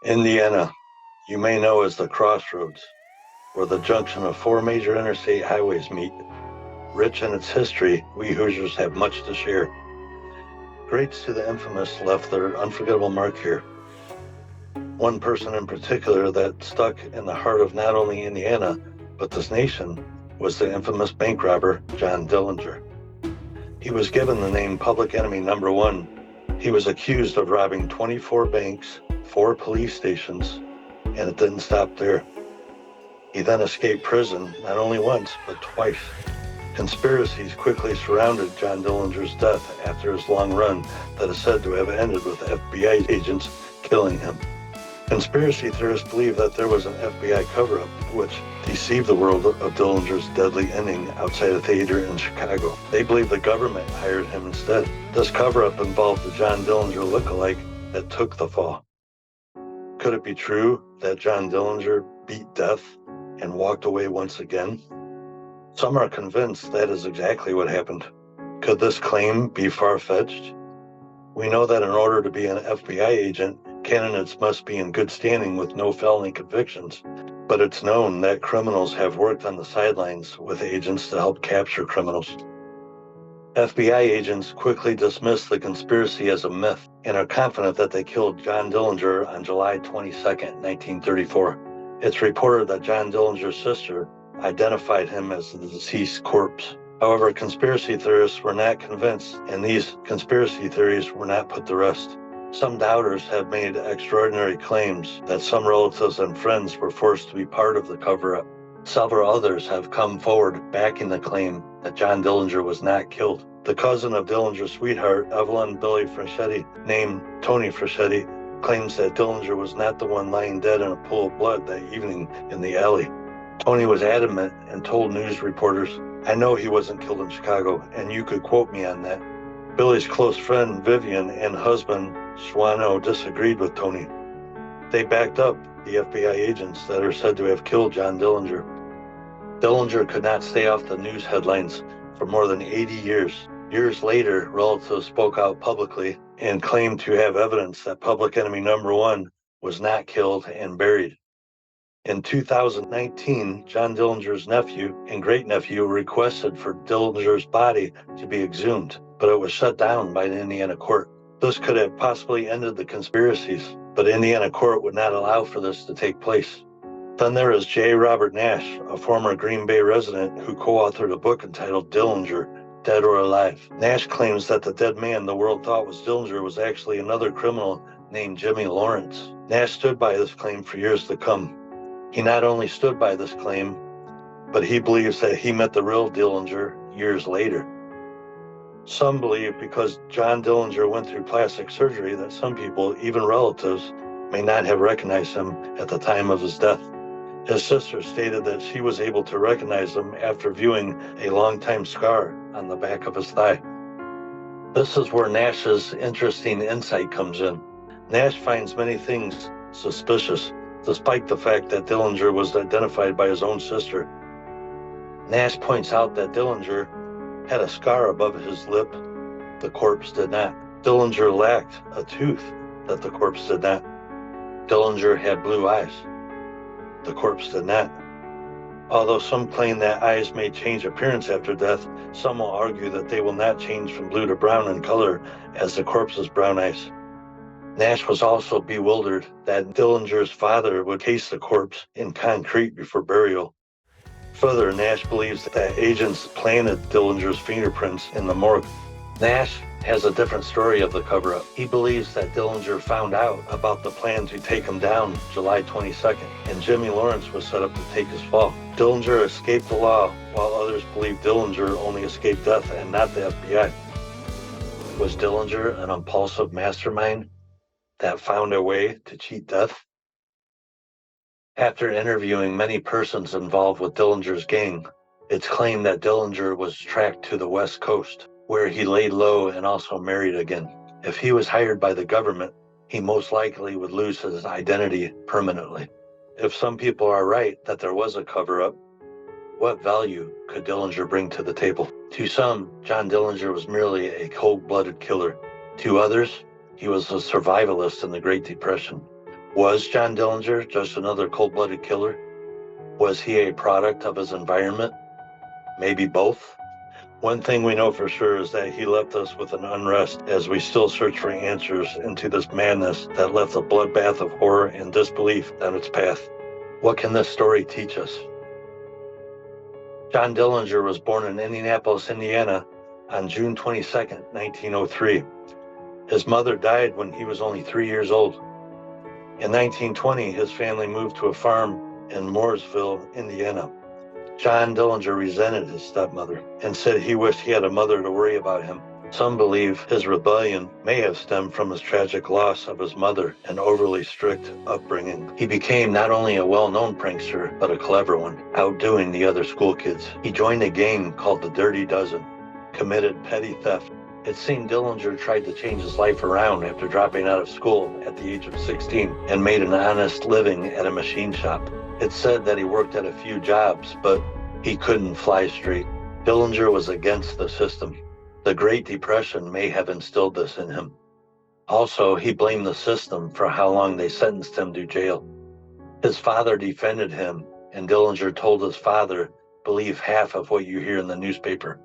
Indiana, you may know as the crossroads, where the junction of four major interstate highways meet. Rich in its history, we Hoosiers have much to share. Greats to the infamous left their unforgettable mark here. One person in particular that stuck in the heart of not only Indiana, but this nation, was the infamous bank robber, John Dillinger. He was given the name Public Enemy Number One. He was accused of robbing 24 banks, 4 police stations, and it didn't stop there. He then escaped prison not only once, but twice. Conspiracies quickly surrounded John Dillinger's death after his long run that is said to have ended with FBI agents killing him. Conspiracy theorists believe that there was an FBI cover-up which deceived the world of Dillinger's deadly ending outside a theater in Chicago. They believe the government hired him instead. This cover-up involved the John Dillinger look-alike that took the fall. Could it be true that John Dillinger beat death and walked away once again? Some are convinced that is exactly what happened. Could this claim be far-fetched? We know that in order to be an FBI agent, candidates must be in good standing with no felony convictions, but it's known that criminals have worked on the sidelines with agents to help capture criminals. FBI agents quickly dismiss the conspiracy as a myth and are confident that they killed John Dillinger on July 22, 1934. It's reported that John Dillinger's sister identified him as the deceased corpse. However, conspiracy theorists were not convinced, and these conspiracy theories were not put to rest. Some doubters have made extraordinary claims that some relatives and friends were forced to be part of the cover-up. Several others have come forward backing the claim that John Dillinger was not killed. The cousin of Dillinger's sweetheart, Evelyn Billy Fraschetti, named Tony Fraschetti, claims that Dillinger was not the one lying dead in a pool of blood that evening in the alley. Tony was adamant and told news reporters, "I know he wasn't killed in Chicago, and you could quote me on that." Billy's close friend Vivian and husband Schwano disagreed with Tony. They backed up the FBI agents that are said to have killed John Dillinger. Dillinger could not stay off the news headlines for more than 80 years. Years later, relatives spoke out publicly and claimed to have evidence that Public Enemy Number One was not killed and buried. In 2019, John Dillinger's nephew and great-nephew requested for Dillinger's body to be exhumed, but it was shut down by the Indiana court. This could have possibly ended the conspiracies, but Indiana court would not allow for this to take place. Then there is J. Robert Nash, a former Green Bay resident who co-authored a book entitled Dillinger, Dead or Alive. Nash claims that the dead man the world thought was Dillinger was actually another criminal named Jimmy Lawrence. Nash stood by this claim for years to come. He not only stood by this claim, but he believes that he met the real Dillinger years later. Some believe because John Dillinger went through plastic surgery that some people, even relatives, may not have recognized him at the time of his death. His sister stated that she was able to recognize him after viewing a long-time scar on the back of his thigh. This is where Nash's interesting insight comes in. Nash finds many things suspicious, despite the fact that Dillinger was identified by his own sister. Nash points out that Dillinger had a scar above his lip. The corpse did not. Dillinger lacked a tooth that the corpse did not. Dillinger had blue eyes. The corpse did not. Although some claim that eyes may change appearance after death, some will argue that they will not change from blue to brown in color as the corpse's brown eyes. Nash was also bewildered that Dillinger's father would case the corpse in concrete before burial. Further, Nash believes that agents planted Dillinger's fingerprints in the morgue. Nash has a different story of the cover-up. He believes that Dillinger found out about the plan to take him down July 22nd, and Jimmy Lawrence was set up to take his fall. Dillinger escaped the law, while others believe Dillinger only escaped death and not the FBI. Was Dillinger an impulsive mastermind that found a way to cheat death? After interviewing many persons involved with Dillinger's gang, it's claimed that Dillinger was tracked to the West Coast, where he laid low and also married again. If he was hired by the government, he most likely would lose his identity permanently. If some people are right that there was a cover-up, what value could Dillinger bring to the table? To some, John Dillinger was merely a cold-blooded killer. To others, he was a survivalist in the Great Depression. Was John Dillinger just another cold-blooded killer? Was he a product of his environment? Maybe both? One thing we know for sure is that he left us with an unrest as we still search for answers into this madness that left a bloodbath of horror and disbelief down its path. What can this story teach us? John Dillinger was born in Indianapolis, Indiana on June 22, 1903. His mother died when he was only 3 years old. In 1920, his family moved to a farm in Mooresville, Indiana. John Dillinger resented his stepmother and said he wished he had a mother to worry about him. Some believe his rebellion may have stemmed from his tragic loss of his mother and overly strict upbringing. He became not only a well-known prankster, but a clever one, outdoing the other school kids. He joined a gang called the Dirty Dozen, committed petty theft. It seemed Dillinger tried to change his life around after dropping out of school at the age of 16 and made an honest living at a machine shop. It's said that he worked at a few jobs, but he couldn't fly straight. Dillinger was against the system. The Great Depression may have instilled this in him. Also, he blamed the system for how long they sentenced him to jail. His father defended him, and Dillinger told his father, "Believe half of what you hear in the newspaper."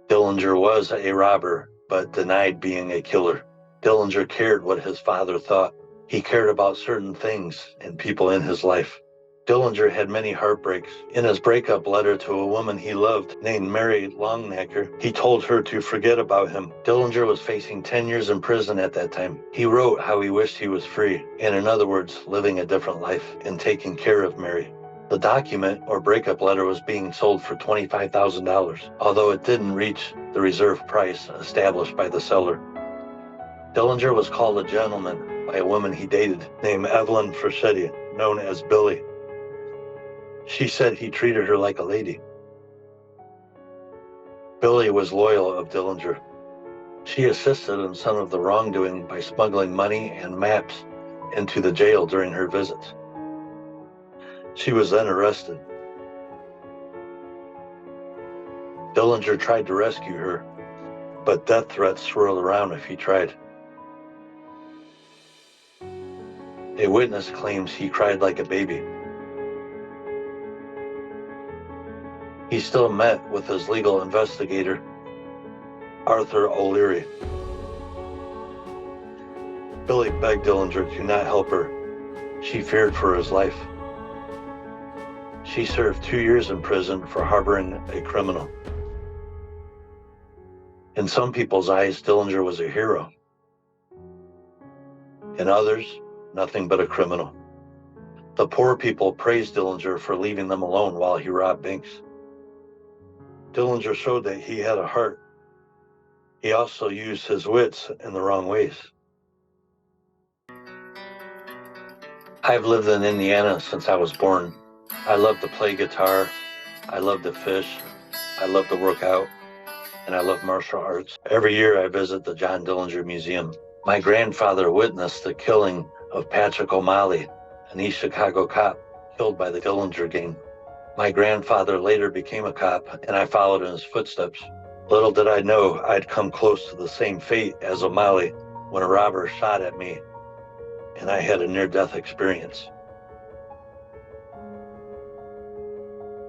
Dillinger was a robber, but denied being a killer. Dillinger cared what his father thought. He cared about certain things and people in his life. Dillinger had many heartbreaks. In his breakup letter to a woman he loved named Mary Longnecker, he told her to forget about him. Dillinger was facing 10 years in prison at that time. He wrote how he wished he was free, and in other words, living a different life and taking care of Mary. The document or breakup letter was being sold for $25,000, although it didn't reach the reserve price established by the seller. Dillinger was called a gentleman by a woman he dated named Evelyn Fraschetti, known as Billy. She said he treated her like a lady. Billy was loyal of Dillinger. She assisted in some of the wrongdoing by smuggling money and maps into the jail during her visits. She was then arrested. Dillinger tried to rescue her, but death threats swirled around if he tried. A witness claims he cried like a baby. He still met with his legal investigator, Arthur O'Leary. Billy begged Dillinger to not help her. She feared for his life. She served 2 years in prison for harboring a criminal. In some people's eyes, Dillinger was a hero. In others, nothing but a criminal. The poor people praised Dillinger for leaving them alone while he robbed banks. Dillinger showed that he had a heart. He also used his wits in the wrong ways. I've lived in Indiana since I was born. I love to play guitar. I love to fish. I love to work out. And I love martial arts. Every year I visit the John Dillinger Museum. My grandfather witnessed the killing of Patrick O'Malley, an East Chicago cop killed by the Dillinger gang. My grandfather later became a cop, and I followed in his footsteps. Little did I know I'd come close to the same fate as O'Malley when a robber shot at me, and I had a near-death experience.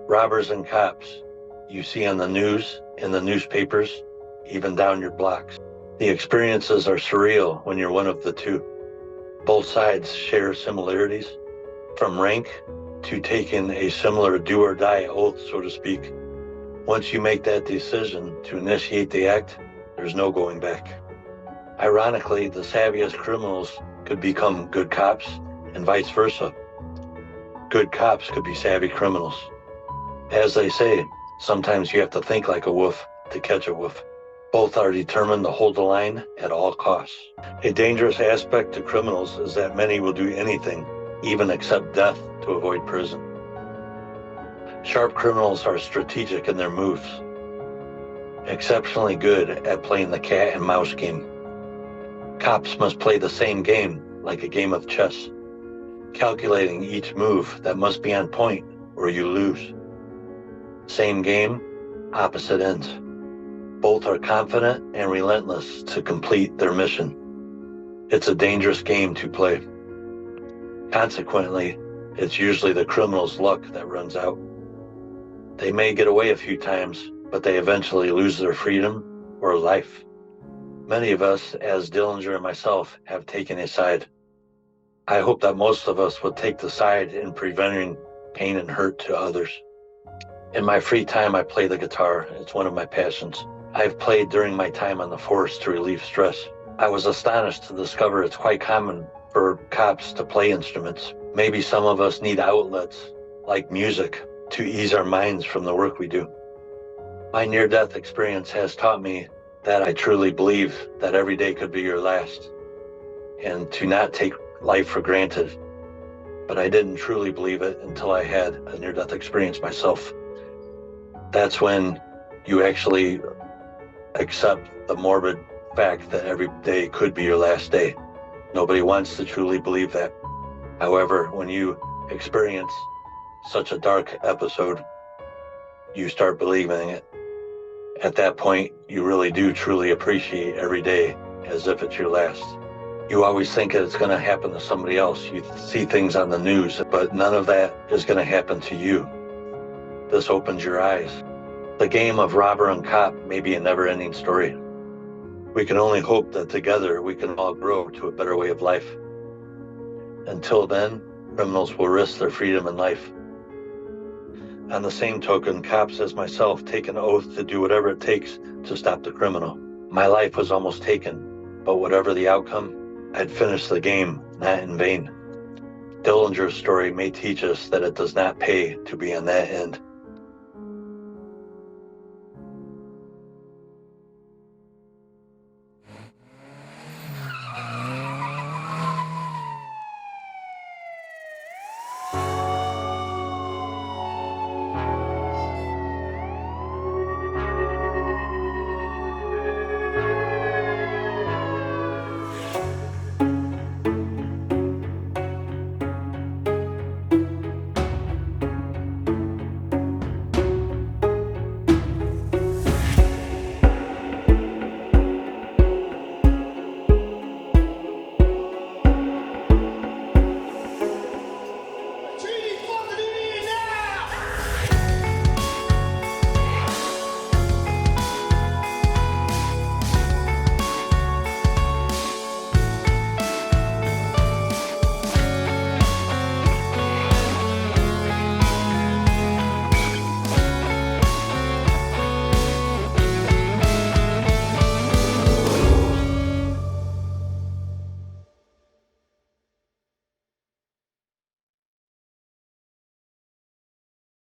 Robbers and cops you see on the news, in the newspapers, even down your blocks. The experiences are surreal when you're one of the two. Both sides share similarities, from rank to taking a similar do-or-die oath, so to speak. Once you make that decision to initiate the act, there's no going back. Ironically, the savviest criminals could become good cops, and vice versa. Good cops could be savvy criminals. As they say, sometimes you have to think like a wolf to catch a wolf. Both are determined to hold the line at all costs. A dangerous aspect to criminals is that many will do anything, even accept death, to avoid prison. Sharp criminals are strategic in their moves, exceptionally good at playing the cat and mouse game. Cops must play the same game, like a game of chess, calculating each move that must be on point or you lose. Same game, opposite ends. Both are confident and relentless to complete their mission. It's a dangerous game to play. Consequently, it's usually the criminal's luck that runs out. They may get away a few times, but they eventually lose their freedom or life. Many of us, as Dillinger and myself, have taken a side. I hope that most of us will take the side in preventing pain and hurt to others. In my free time, I play the guitar. It's one of my passions. I've played during my time on the force to relieve stress. I was astonished to discover it's quite common for cops to play instruments. Maybe some of us need outlets, like music, to ease our minds from the work we do. My near-death experience has taught me that I truly believe that every day could be your last, and to not take life for granted. But I didn't truly believe it until I had a near-death experience myself. That's when you actually accept the morbid fact that every day could be your last day. Nobody wants to truly believe that. However, when you experience such a dark episode, you start believing it. At that point, you really do truly appreciate every day as if it's your last. You always think that it's going to happen to somebody else. You see things on the news, but none of that is going to happen to you. This opens your eyes. The game of robber and cop may be a never-ending story. We can only hope that together we can all grow to a better way of life. Until then, criminals will risk their freedom and life. On the same token, cops as myself take an oath to do whatever it takes to stop the criminal. My life was almost taken, but whatever the outcome, I'd finished the game, not in vain. Dillinger's story may teach us that it does not pay to be on that end.